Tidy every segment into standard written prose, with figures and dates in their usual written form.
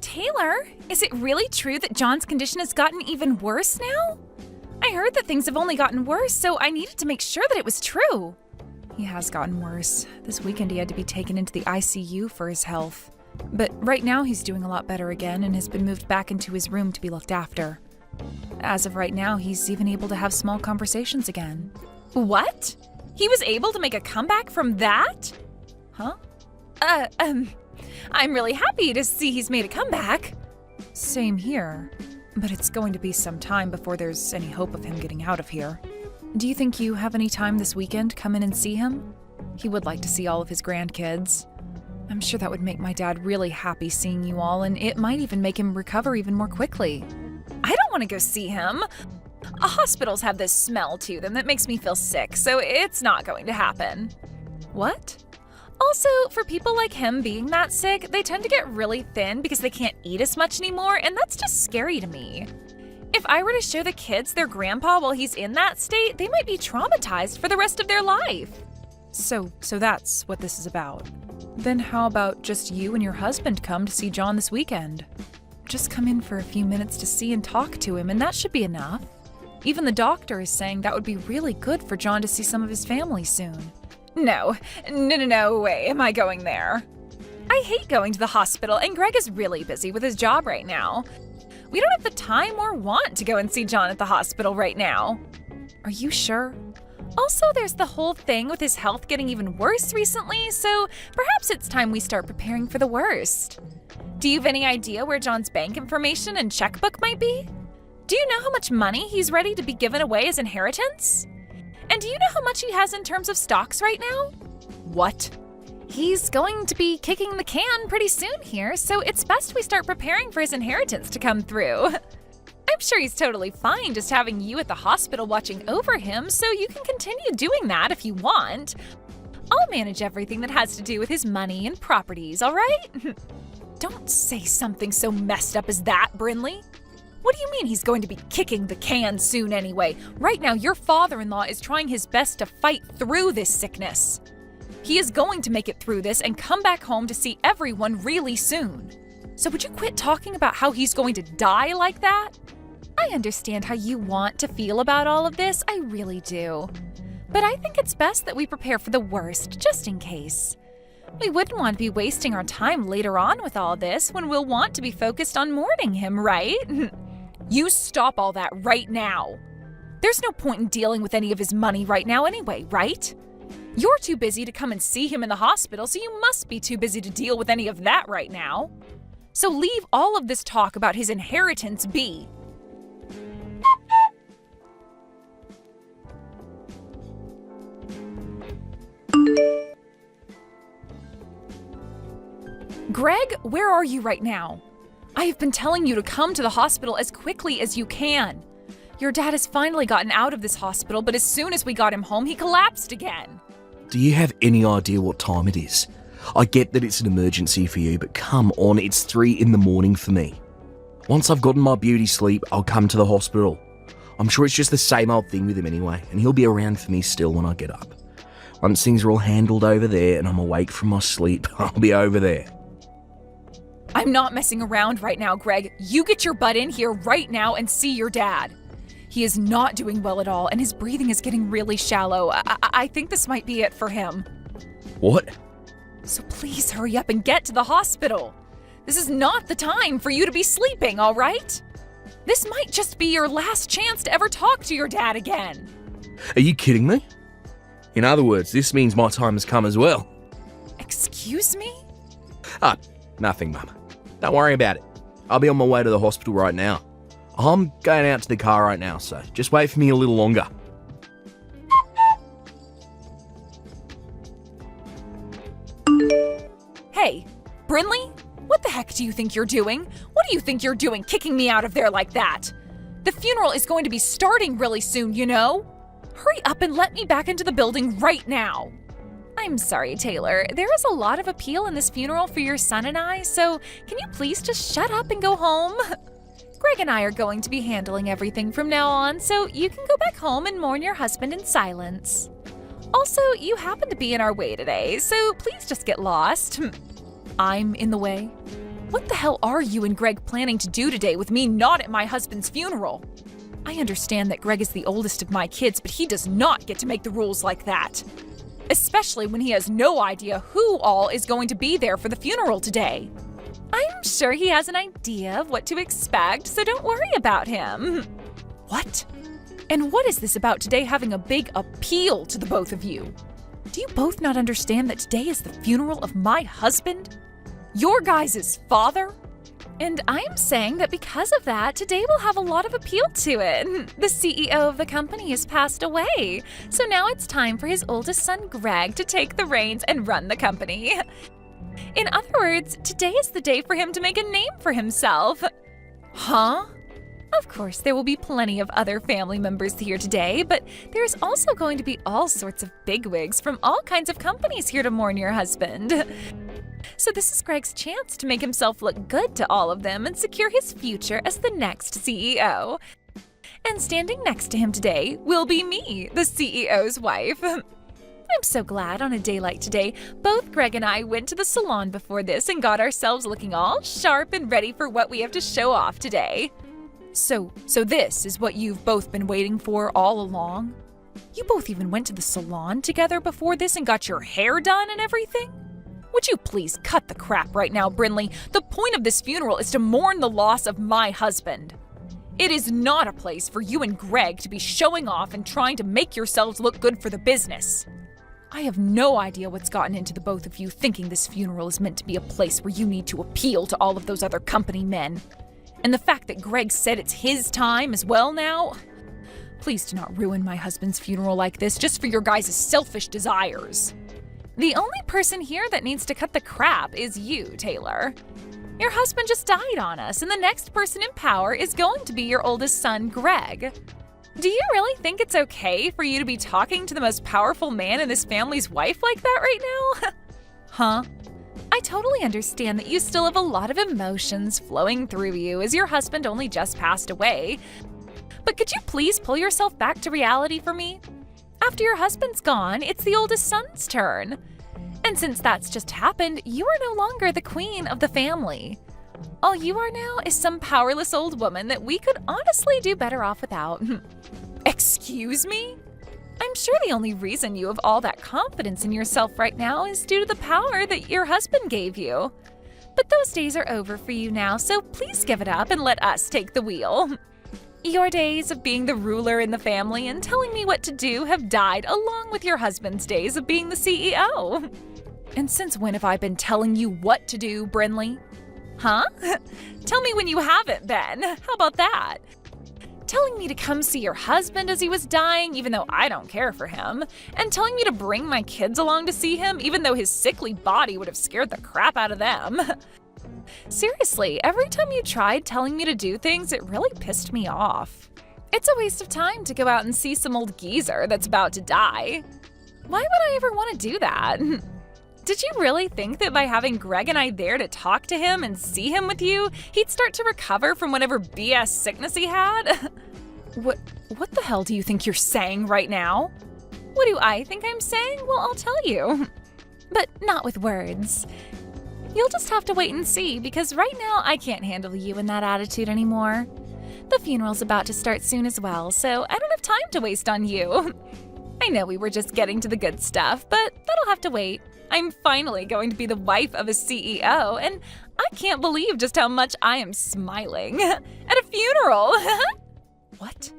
Taylor, is it really true that John's condition has gotten even worse now? I heard that things have only gotten worse, so I needed to make sure that it was true. He has gotten worse. This weekend he had to be taken into the ICU for his health. But right now he's doing a lot better again and has been moved back into his room to be looked after. As of right now, he's even able to have small conversations again. What? He was able to make a comeback from that? Huh? I'm really happy to see he's made a comeback. Same here. But it's going to be some time before there's any hope of him getting out of here. Do you think you have any time this weekend to come in and see him? He would like to see all of his grandkids. I'm sure that would make my dad really happy seeing you all, and it might even make him recover even more quickly. I don't want to go see him. Hospitals have this smell to them that makes me feel sick, so it's not going to happen. What? Also, for people like him being that sick, they tend to get really thin because they can't eat as much anymore, and that's just scary to me. If I were to show the kids their grandpa while he's in that state, they might be traumatized for the rest of their life. So that's what this is about. Then how about just you and your husband come to see John this weekend? Just come in for a few minutes to see and talk to him, and that should be enough. Even the doctor is saying that would be really good for John to see some of his family soon. No way am I going there. I hate going to the hospital, and Greg is really busy with his job right now. We don't have the time or want to go and see John at the hospital right now. Are you sure? Also, there's the whole thing with his health getting even worse recently, so perhaps it's time we start preparing for the worst. Do you have any idea where John's bank information and checkbook might be? Do you know how much money he's ready to be given away as inheritance? And do you know how much he has in terms of stocks right now? What? He's going to be kicking the can pretty soon here, so it's best we start preparing for his inheritance to come through. I'm sure he's totally fine just having you at the hospital watching over him, so you can continue doing that if you want. I'll manage everything that has to do with his money and properties, all right? Don't say something so messed up as that, Brinley. What do you mean he's going to be kicking the can soon anyway? Right now, your father-in-law is trying his best to fight through this sickness. He is going to make it through this and come back home to see everyone really soon. So would you quit talking about how he's going to die like that? I understand how you want to feel about all of this, I really do. But I think it's best that we prepare for the worst, just in case. We wouldn't want to be wasting our time later on with all this when we'll want to be focused on mourning him, right? You stop all that right now. There's no point in dealing with any of his money right now anyway, right? You're too busy to come and see him in the hospital, so you must be too busy to deal with any of that right now. So leave all of this talk about his inheritance be. Greg, where are you right now? I have been telling you to come to the hospital as quickly as you can. Your dad has finally gotten out of this hospital, but as soon as we got him home, he collapsed again. Do you have any idea what time it is? I get that it's an emergency for you, but come on, it's 3 a.m. for me. Once I've gotten my beauty sleep, I'll come to the hospital. I'm sure it's just the same old thing with him anyway, and he'll be around for me still when I get up. Once things are all handled over there and I'm awake from my sleep, I'll be over there. I'm not messing around right now, Greg. You get your butt in here right now and see your dad. He is not doing well at all, and his breathing is getting really shallow. I think this might be it for him. What? So please hurry up and get to the hospital. This is not the time for you to be sleeping, all right? This might just be your last chance to ever talk to your dad again. Are you kidding me? In other words, this means my time has come as well. Excuse me? Nothing, Mum. Don't worry about it. I'll be on my way to the hospital right now. I'm going out to the car right now, so just wait for me a little longer. Hey, Brinley, what the heck do you think you're doing? What do you think you're doing kicking me out of there like that? The funeral is going to be starting really soon, you know? Hurry up and let me back into the building right now. I'm sorry, Taylor. There is a lot of appeal in this funeral for your son and I, so can you please just shut up and go home? Greg and I are going to be handling everything from now on, so you can go back home and mourn your husband in silence. Also, you happen to be in our way today, so please just get lost. I'm in the way. What the hell are you and Greg planning to do today with me not at my husband's funeral? I understand that Greg is the oldest of my kids, but he does not get to make the rules like that. Especially when he has no idea who all is going to be there for the funeral today. I'm sure he has an idea of what to expect, so don't worry about him. What? And what is this about today having a big appeal to the both of you? Do you both not understand that today is the funeral of my husband? Your guys' father? And I'm saying that because of that, today will have a lot of appeal to it. The CEO of the company has passed away, so now it's time for his oldest son, Greg, to take the reins and run the company. In other words, today is the day for him to make a name for himself. Huh? Of course, there will be plenty of other family members here today, but there's also going to be all sorts of bigwigs from all kinds of companies here to mourn your husband. So this is Greg's chance to make himself look good to all of them and secure his future as the next CEO. And standing next to him today will be me, the CEO's wife. I'm so glad on a day like today, both Greg and I went to the salon before this and got ourselves looking all sharp and ready for what we have to show off today. So this is what you've both been waiting for all along? You both even went to the salon together before this and got your hair done and everything? Would you please cut the crap right now, Brinley? The point of this funeral is to mourn the loss of my husband. It is not a place for you and Greg to be showing off and trying to make yourselves look good for the business. I have no idea what's gotten into the both of you thinking this funeral is meant to be a place where you need to appeal to all of those other company men. And the fact that Greg said it's his time as well now? Please do not ruin my husband's funeral like this just for your guys' selfish desires. The only person here that needs to cut the crap is you, Taylor. Your husband just died on us, and the next person in power is going to be your oldest son, Greg. Do you really think it's okay for you to be talking to the most powerful man in this family's wife like that right now? Huh? I totally understand that you still have a lot of emotions flowing through you as your husband only just passed away. But could you please pull yourself back to reality for me? After your husband's gone, it's the oldest son's turn. And since that's just happened, you are no longer the queen of the family. All you are now is some powerless old woman that we could honestly do better off without. Excuse me? I'm sure the only reason you have all that confidence in yourself right now is due to the power that your husband gave you. But those days are over for you now, so please give it up and let us take the wheel. Your days of being the ruler in the family and telling me what to do have died along with your husband's days of being the CEO. And since when have I been telling you what to do, Brinley? Huh? Tell me when you haven't been. How about that? Telling me to come see your husband as he was dying, even though I don't care for him, and telling me to bring my kids along to see him, even though his sickly body would have scared the crap out of them. Seriously, every time you tried telling me to do things, it really pissed me off. It's a waste of time to go out and see some old geezer that's about to die. Why would I ever want to do that? Did you really think that by having Greg and I there to talk to him and see him with you, he'd start to recover from whatever BS sickness he had? What the hell do you think you're saying right now? What do I think I'm saying? Well, I'll tell you. But not with words. You'll just have to wait and see, because right now I can't handle you in that attitude anymore. The funeral's about to start soon as well, so I don't have time to waste on you. I know we were just getting to the good stuff, but that'll have to wait. I'm finally going to be the wife of a CEO, and I can't believe just how much I am smiling at a funeral. What?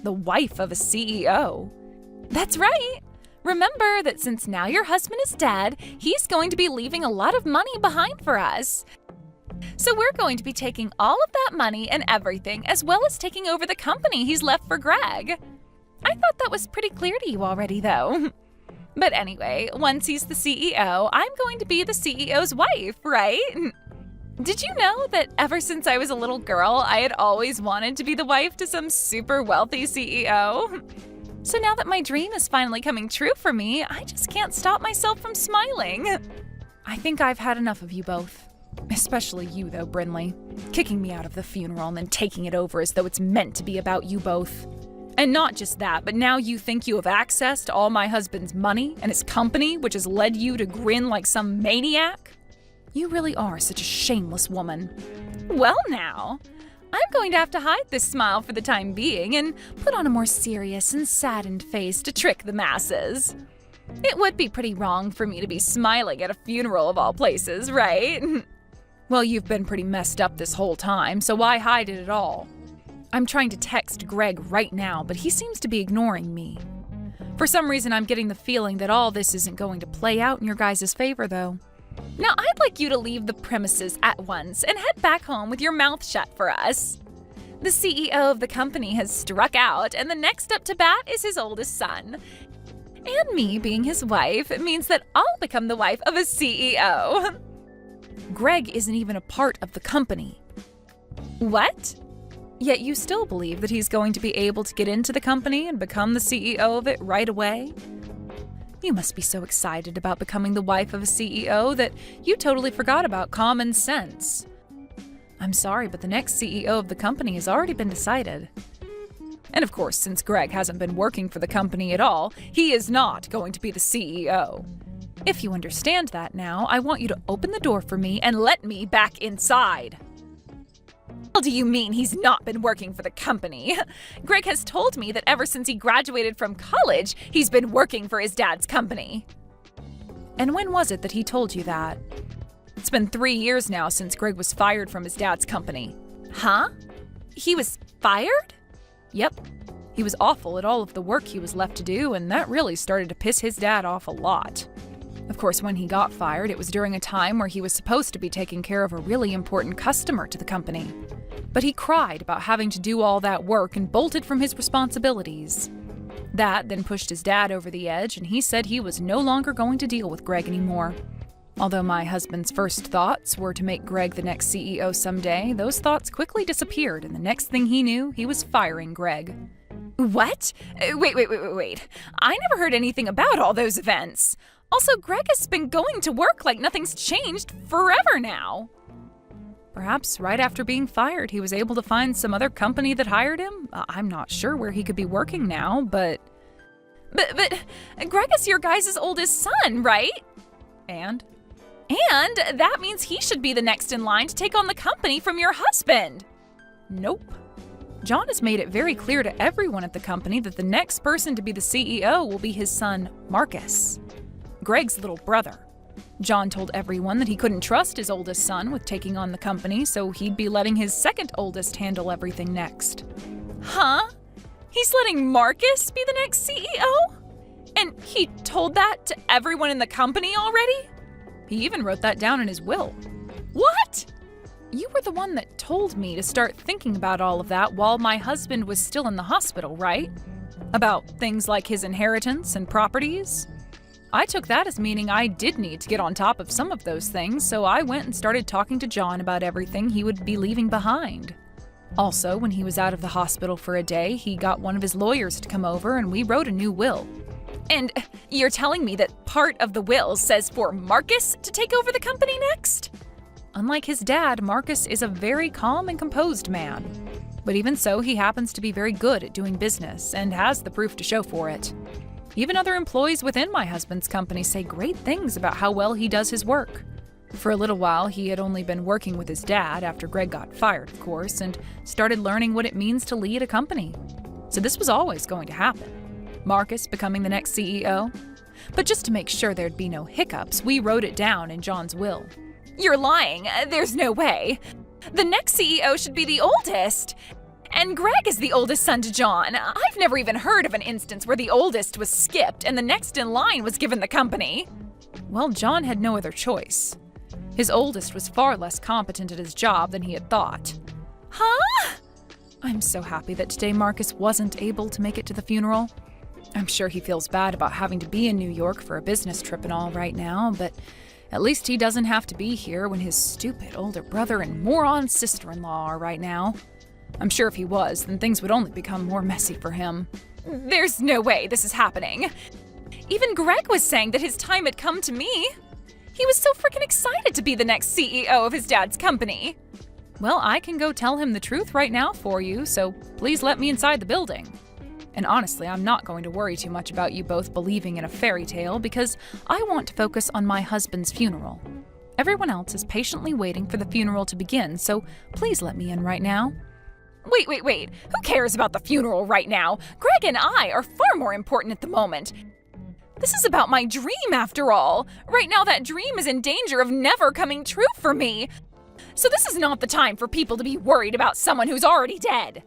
The wife of a CEO? That's right. Remember that since now your husband is dead, he's going to be leaving a lot of money behind for us. So we're going to be taking all of that money and everything, as well as taking over the company he's left for Greg. I thought that was pretty clear to you already, though. But anyway, once he's the CEO, I'm going to be the CEO's wife, right? Did you know that ever since I was a little girl, I had always wanted to be the wife to some super wealthy CEO? So now that my dream is finally coming true for me, I just can't stop myself from smiling. I think I've had enough of you both. Especially you, though, Brinley. Kicking me out of the funeral and then taking it over as though it's meant to be about you both. And not just that, but now you think you have access to all my husband's money and his company, which has led you to grin like some maniac? You really are such a shameless woman. Well now, I'm going to have to hide this smile for the time being and put on a more serious and saddened face to trick the masses. It would be pretty wrong for me to be smiling at a funeral of all places, right? Well, you've been pretty messed up this whole time, so why hide it at all? I'm trying to text Greg right now, but he seems to be ignoring me. For some reason, I'm getting the feeling that all this isn't going to play out in your guys' favor, though. Now, I'd like you to leave the premises at once and head back home with your mouth shut for us. The CEO of the company has struck out, and the next up to bat is his oldest son. And me being his wife means that I'll become the wife of a CEO. Greg isn't even a part of the company. What? Yet you still believe that he's going to be able to get into the company and become the CEO of it right away? You must be so excited about becoming the wife of a CEO that you totally forgot about common sense. I'm sorry, but the next CEO of the company has already been decided. And of course, since Greg hasn't been working for the company at all, he is not going to be the CEO. If you understand that now, I want you to open the door for me and let me back inside. What do you mean he's not been working for the company? Greg has told me that ever since he graduated from college, he's been working for his dad's company. And when was it that he told you that? It's been 3 years now since Greg was fired from his dad's company. Huh? He was fired? Yep. He was awful at all of the work he was left to do, and that really started to piss his dad off a lot. Of course, when he got fired, it was during a time where he was supposed to be taking care of a really important customer to the company. But he cried about having to do all that work and bolted from his responsibilities. That then pushed his dad over the edge, and he said he was no longer going to deal with Greg anymore. Although my husband's first thoughts were to make Greg the next CEO someday, those thoughts quickly disappeared, and the next thing he knew, he was firing Greg. What? Wait. I never heard anything about all those events. Also, Greg has been going to work like nothing's changed forever now. Perhaps right after being fired, he was able to find some other company that hired him. I'm not sure where he could be working now, but Greg is your guys' oldest son, right? And that means he should be the next in line to take on the company from your husband. Nope. John has made it very clear to everyone at the company that the next person to be the CEO will be his son, Marcus, Greg's little brother. John told everyone that he couldn't trust his oldest son with taking on the company, so he'd be letting his second oldest handle everything next. Huh? He's letting Marcus be the next CEO? And he told that to everyone in the company already? He even wrote that down in his will. What? You were the one that told me to start thinking about all of that while my husband was still in the hospital, right? About things like his inheritance and properties? I took that as meaning I did need to get on top of some of those things, so I went and started talking to John about everything he would be leaving behind. Also, when he was out of the hospital for a day, he got one of his lawyers to come over and we wrote a new will. And you're telling me that part of the will says for Marcus to take over the company next? Unlike his dad, Marcus is a very calm and composed man. But even so, he happens to be very good at doing business and has the proof to show for it. Even other employees within my husband's company say great things about how well he does his work. For a little while, he had only been working with his dad after Greg got fired, of course, and started learning what it means to lead a company. So this was always going to happen. Marcus becoming the next CEO. But just to make sure there'd be no hiccups, we wrote it down in John's will. You're lying. There's no way. The next CEO should be the oldest. And Greg is the oldest son to John. I've never even heard of an instance where the oldest was skipped and the next in line was given the company. Well, John had no other choice. His oldest was far less competent at his job than he had thought. Huh? I'm so happy that today Marcus wasn't able to make it to the funeral. I'm sure he feels bad about having to be in New York for a business trip and all right now, but at least he doesn't have to be here when his stupid older brother and moron sister-in-law are right now. I'm sure if he was, then things would only become more messy for him. There's no way this is happening. Even Greg was saying that his time had come to me. He was so freaking excited to be the next CEO of his dad's company. Well, I can go tell him the truth right now for you, so please let me inside the building. And honestly, I'm not going to worry too much about you both believing in a fairy tale because I want to focus on my husband's funeral. Everyone else is patiently waiting for the funeral to begin, so please let me in right now. Wait. Who cares about the funeral right now? Greg and I are far more important at the moment. This is about my dream, after all. Right now, that dream is in danger of never coming true for me. So this is not the time for people to be worried about someone who's already dead.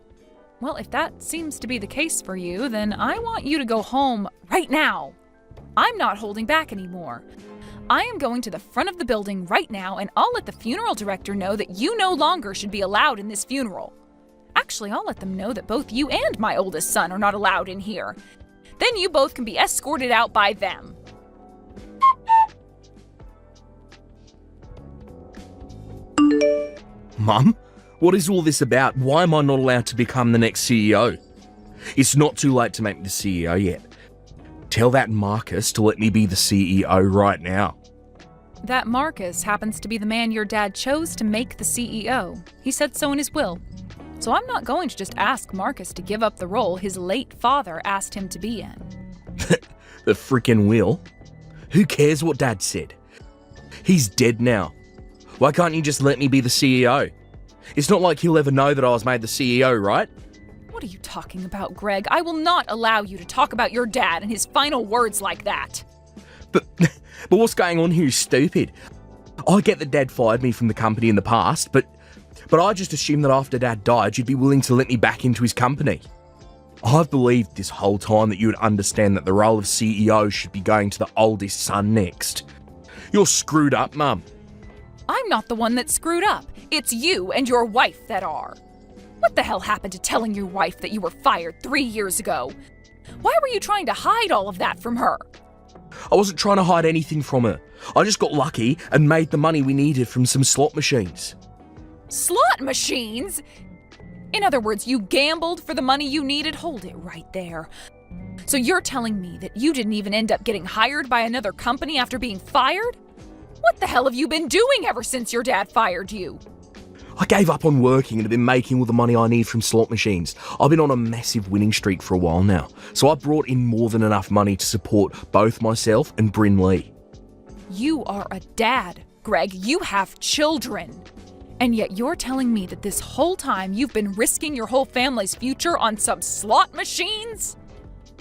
Well, if that seems to be the case for you, then I want you to go home right now. I'm not holding back anymore. I am going to the front of the building right now, and I'll let the funeral director know that you no longer should be allowed in this funeral. Actually, I'll let them know that both you and my oldest son are not allowed in here. Then you both can be escorted out by them. Mum, what is all this about? Why am I not allowed to become the next CEO? It's not too late to make me the CEO yet. Tell that Marcus to let me be the CEO right now. That Marcus happens to be the man your dad chose to make the CEO. He said so in his will. So I'm not going to just ask Marcus to give up the role his late father asked him to be in. The frickin' will? Who cares what Dad said? He's dead now. Why can't you just let me be the CEO? It's not like he'll ever know that I was made the CEO, right? What are you talking about, Greg? I will not allow you to talk about your dad and his final words like that. But what's going on here is stupid. I get that Dad fired me from the company in the past, but I just assumed that after Dad died, you'd be willing to let me back into his company. I've believed this whole time that you would understand that the role of CEO should be going to the oldest son next. You're screwed up, Mum. I'm not the one that's screwed up. It's you and your wife that are. What the hell happened to telling your wife that you were fired 3 years ago? Why were you trying to hide all of that from her? I wasn't trying to hide anything from her. I just got lucky and made the money we needed from some slot machines. Slot machines? In other words, you gambled for the money you needed? Hold it right there. So you're telling me that you didn't even end up getting hired by another company after being fired? What the hell have you been doing ever since your dad fired you? I gave up on working and have been making all the money I need from slot machines. I've been on a massive winning streak for a while now, so I brought in more than enough money to support both myself and Bryn Lee. You are a dad, Greg. You have children. And yet you're telling me that this whole time you've been risking your whole family's future on some slot machines?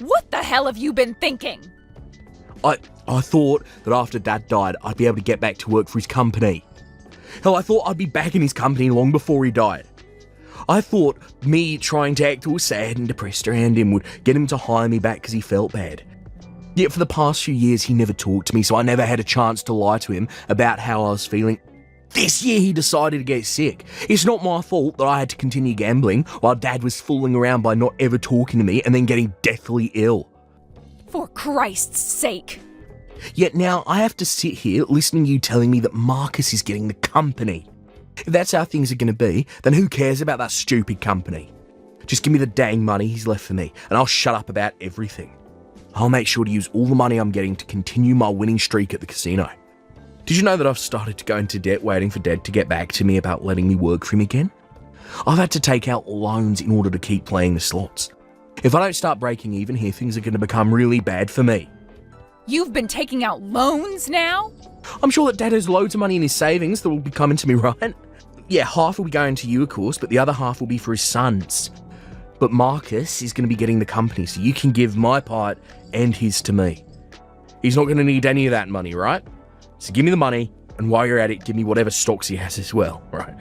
What the hell have you been thinking? I thought that after Dad died, I'd be able to get back to work for his company. Hell, I thought I'd be back in his company long before he died. I thought me trying to act all sad and depressed around him would get him to hire me back because he felt bad. Yet for the past few years, he never talked to me, so I never had a chance to lie to him about how I was feeling. This year, he decided to get sick. It's not my fault that I had to continue gambling while Dad was fooling around by not ever talking to me and then getting deathly ill. For Christ's sake. Yet now I have to sit here listening to you telling me that Marcus is getting the company. If that's how things are going to be, then who cares about that stupid company? Just give me the dang money he's left for me, and I'll shut up about everything. I'll make sure to use all the money I'm getting to continue my winning streak at the casino. Did you know that I've started to go into debt waiting for Dad to get back to me about letting me work for him again? I've had to take out loans in order to keep playing the slots. If I don't start breaking even here, things are going to become really bad for me. You've been taking out loans now? I'm sure that Dad has loads of money in his savings that will be coming to me, right? Yeah, half will be going to you, of course, but the other half will be for his sons. But Marcus is going to be getting the company, so you can give my part and his to me. He's not going to need any of that money, right? So give me the money, and while you're at it, give me whatever stocks he has as well, right?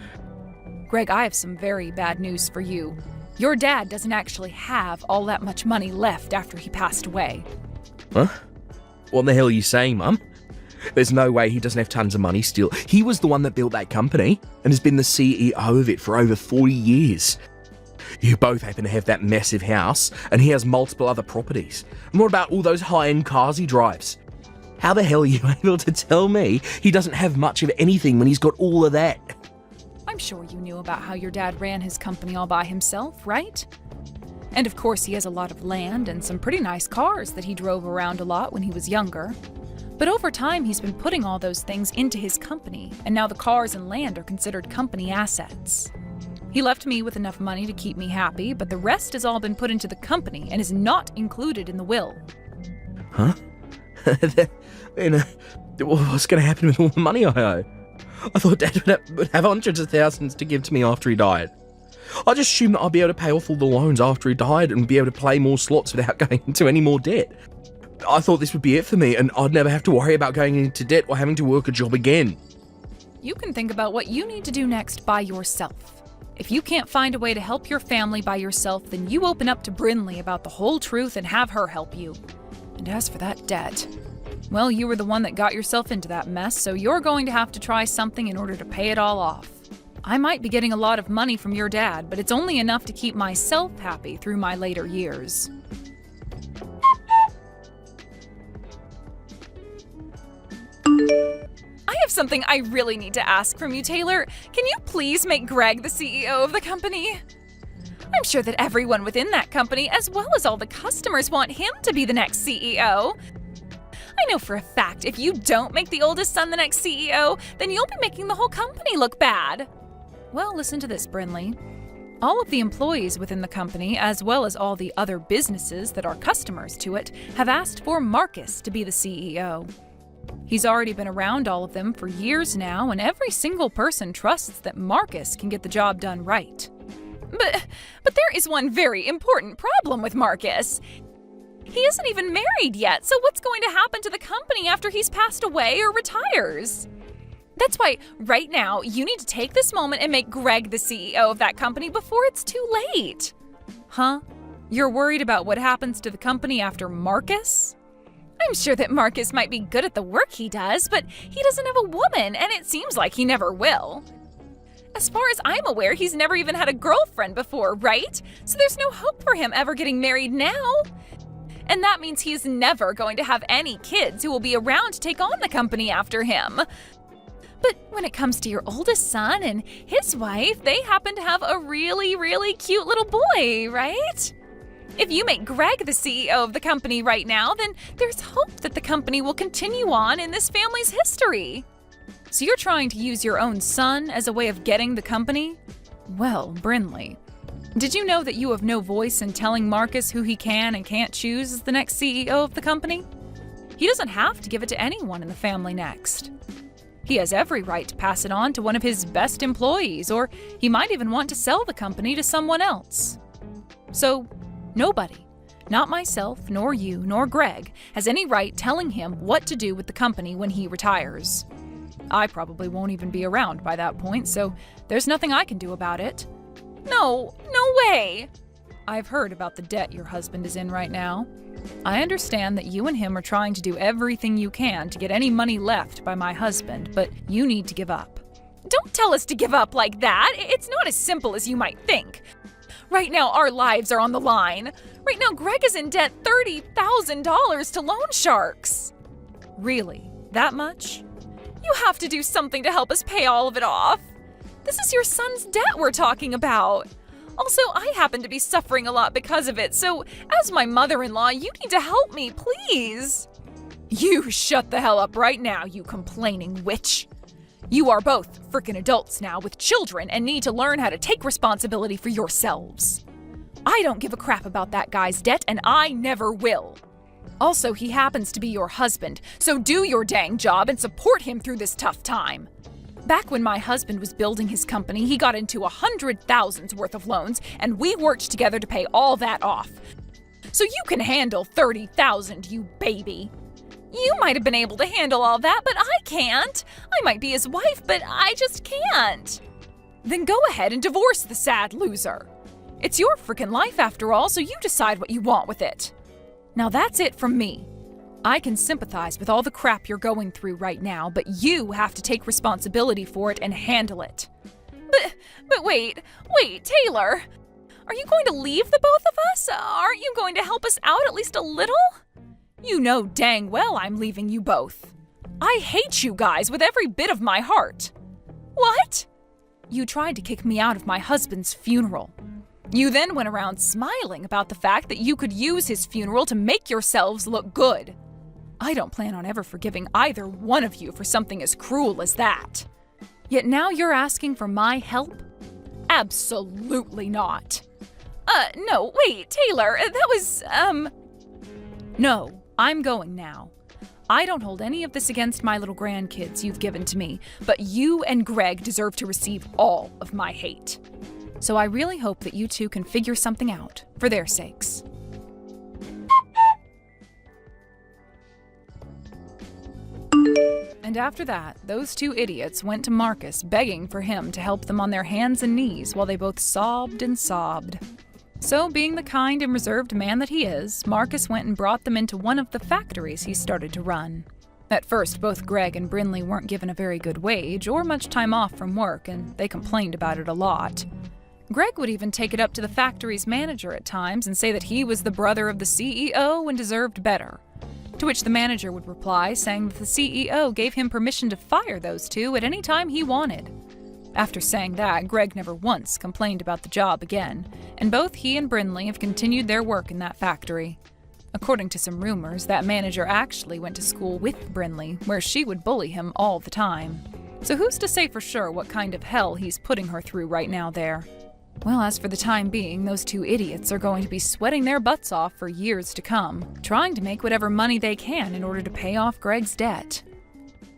Greg, I have some very bad news for you. Your dad doesn't actually have all that much money left after he passed away. Huh? What the hell are you saying, Mum? There's no way he doesn't have tons of money still. He was the one that built that company and has been the CEO of it for over 40 years. You both happen to have that massive house, and he has multiple other properties. And what about all those high-end cars he drives? How the hell are you able to tell me he doesn't have much of anything when he's got all of that? I'm sure you knew about how your dad ran his company all by himself, right? And of course he has a lot of land and some pretty nice cars that he drove around a lot when he was younger. But over time he's been putting all those things into his company, and now the cars and land are considered company assets. He left me with enough money to keep me happy, but the rest has all been put into the company and is not included in the will. Huh? Then, what's going to happen with all the money I owe? I thought Dad would have hundreds of thousands to give to me after he died. I just assumed that I'd be able to pay off all the loans after he died and be able to play more slots without going into any more debt. I thought this would be it for me, and I'd never have to worry about going into debt or having to work a job again. You can think about what you need to do next by yourself. If you can't find a way to help your family by yourself, then you open up to Brinley about the whole truth and have her help you. And as for that debt, well, you were the one that got yourself into that mess, so you're going to have to try something in order to pay it all off. I might be getting a lot of money from your dad, but it's only enough to keep myself happy through my later years. I have something I really need to ask from you, Taylor. Can you please make Greg the CEO of the company? I'm sure that everyone within that company, as well as all the customers, want him to be the next CEO. I know for a fact if you don't make the oldest son the next CEO, then you'll be making the whole company look bad. Well, listen to this, Brinley. All of the employees within the company, as well as all the other businesses that are customers to it, have asked for Marcus to be the CEO. He's already been around all of them for years now, and every single person trusts that Marcus can get the job done right. But there is one very important problem with Marcus. He isn't even married yet, so what's going to happen to the company after he's passed away or retires? That's why, right now, you need to take this moment and make Greg the CEO of that company before it's too late. Huh? You're worried about what happens to the company after Marcus? I'm sure that Marcus might be good at the work he does, but he doesn't have a woman, and it seems like he never will. As far as I'm aware, he's never even had a girlfriend before, right? So there's no hope for him ever getting married now. And that means he's never going to have any kids who will be around to take on the company after him. But when it comes to your oldest son and his wife, they happen to have a really, really cute little boy, right? If you make Greg the CEO of the company right now, then there's hope that the company will continue on in this family's history. So you're trying to use your own son as a way of getting the company? Well, Brinley, did you know that you have no voice in telling Marcus who he can and can't choose as the next CEO of the company? He doesn't have to give it to anyone in the family next. He has every right to pass it on to one of his best employees, or he might even want to sell the company to someone else. So, nobody, not myself, nor you, nor Greg, has any right telling him what to do with the company when he retires. I probably won't even be around by that point, so there's nothing I can do about it. No way! I've heard about the debt your husband is in right now. I understand that you and him are trying to do everything you can to get any money left by my husband, but you need to give up. Don't tell us to give up like that! It's not as simple as you might think. Right now, our lives are on the line. Right now, Greg is in debt $30,000 to loan sharks. Really? That much? You have to do something to help us pay all of it off. This is your son's debt we're talking about. Also, I happen to be suffering a lot because of it, so as my mother-in-law, you need to help me, please. You shut the hell up right now, you complaining witch. You are both frickin' adults now with children and need to learn how to take responsibility for yourselves. I don't give a crap about that guy's debt, and I never will. Also, he happens to be your husband, so do your dang job and support him through this tough time. Back when my husband was building his company, he got into $100,000 worth of loans, and we worked together to pay all that off. So you can handle $30,000, you baby. You might have been able to handle all that, but I can't. I might be his wife, but I just can't. Then go ahead and divorce the sad loser. It's your frickin' life after all, so you decide what you want with it. Now that's it from me. I can sympathize with all the crap you're going through right now, but you have to take responsibility for it and handle it. But wait, Taylor. Are you going to leave the both of us? Aren't you going to help us out at least a little? You know dang well I'm leaving you both. I hate you guys with every bit of my heart. What? You tried to kick me out of my husband's funeral. You then went around smiling about the fact that you could use his funeral to make yourselves look good. I don't plan on ever forgiving either one of you for something as cruel as that. Yet now you're asking for my help? Absolutely not. No, wait, Taylor, that was, No, I'm going now. I don't hold any of this against my little grandkids you've given to me, but you and Greg deserve to receive all of my hate. So I really hope that you two can figure something out, for their sakes. And after that, those two idiots went to Marcus begging for him to help them on their hands and knees while they both sobbed and sobbed. So, being the kind and reserved man that he is, Marcus went and brought them into one of the factories he started to run. At first, both Greg and Brinley weren't given a very good wage or much time off from work, and they complained about it a lot. Greg would even take it up to the factory's manager at times and say that he was the brother of the CEO and deserved better. To which the manager would reply, saying that the CEO gave him permission to fire those two at any time he wanted. After saying that, Greg never once complained about the job again, and both he and Brinley have continued their work in that factory. According to some rumors, that manager actually went to school with Brinley, where she would bully him all the time. So who's to say for sure what kind of hell he's putting her through right now there? Well, as for the time being, those two idiots are going to be sweating their butts off for years to come, trying to make whatever money they can in order to pay off Greg's debt.